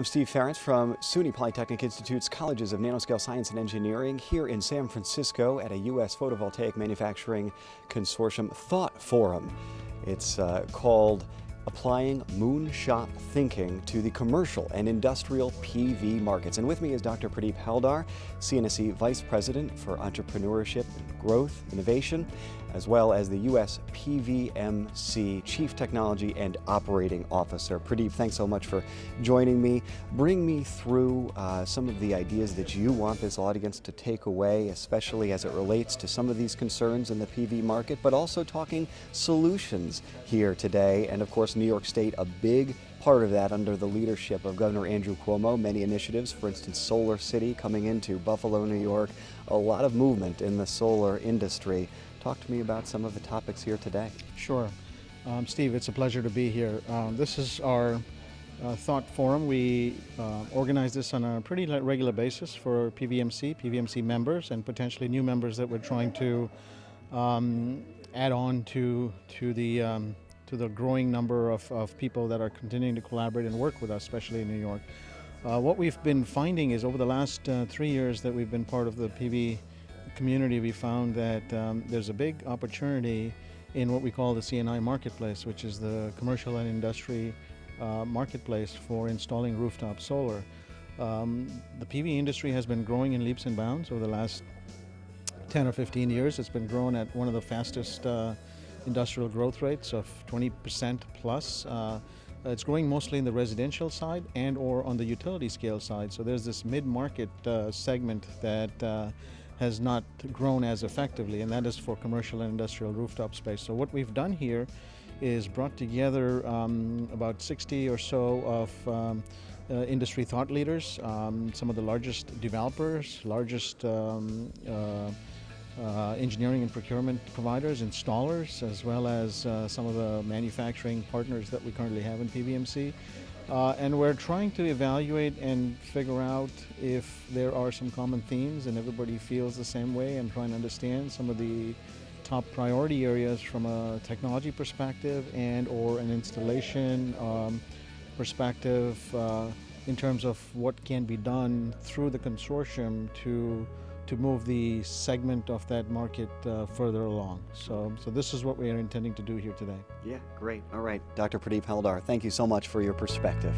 I'm Steve Ferrence from SUNY Polytechnic Institute's Colleges of Nanoscale Science and Engineering here in San Francisco at a U.S. Photovoltaic Manufacturing Consortium Thought Forum. It's called Applying Moonshot Thinking to the Commercial and Industrial PV Markets. And with me is Dr. Pradeep Haldar, CNSE Vice President for Entrepreneurship, Growth, Innovation, as well as the U.S. PVMC Chief Technology and Operating Officer. Pradeep, thanks so much for joining me. Bring me through some of the ideas that you want this audience to take away, especially as it relates to some of these concerns in the PV market, but also talking solutions here today. And of course, New York State, a big part of that under the leadership of Governor Andrew Cuomo. Many initiatives, for instance, Solar City coming into Buffalo, New York. A lot of movement in the solar industry. Talk to me about some of the topics here today. Sure. Steve, it's a pleasure to be here. This is our Thought Forum. We organize this on a pretty regular basis for PVMC members, and potentially new members that we're trying to add on to the growing number of people that are continuing to collaborate and work with us, especially in New York. What we've been finding is over the last 3 years that we've been part of the PV community, we found that there's a big opportunity in what we call the CNI marketplace, which is the commercial and industry marketplace for installing rooftop solar. The PV industry has been growing in leaps and bounds over the last 10 or 15 years. It's been growing at one of the fastest industrial growth rates of 20% plus. It's growing mostly in the residential side and or on the utility scale side. So there's this mid-market segment that has not grown as effectively, and that is for commercial and industrial rooftop space. So what we've done here is brought together about 60 or so of industry thought leaders, some of the largest developers, largest engineering and procurement providers, installers, as well as some of the manufacturing partners that we currently have in PVMC. And we're trying to evaluate and figure out if there are some common themes and everybody feels the same way, and trying to understand some of the top priority areas from a technology perspective and or an installation perspective in terms of what can be done through the consortium to move the segment of that market further along. So this is what we are intending to do here today. Yeah, great. All right, Dr. Pradeep Haldar, thank you so much for your perspective.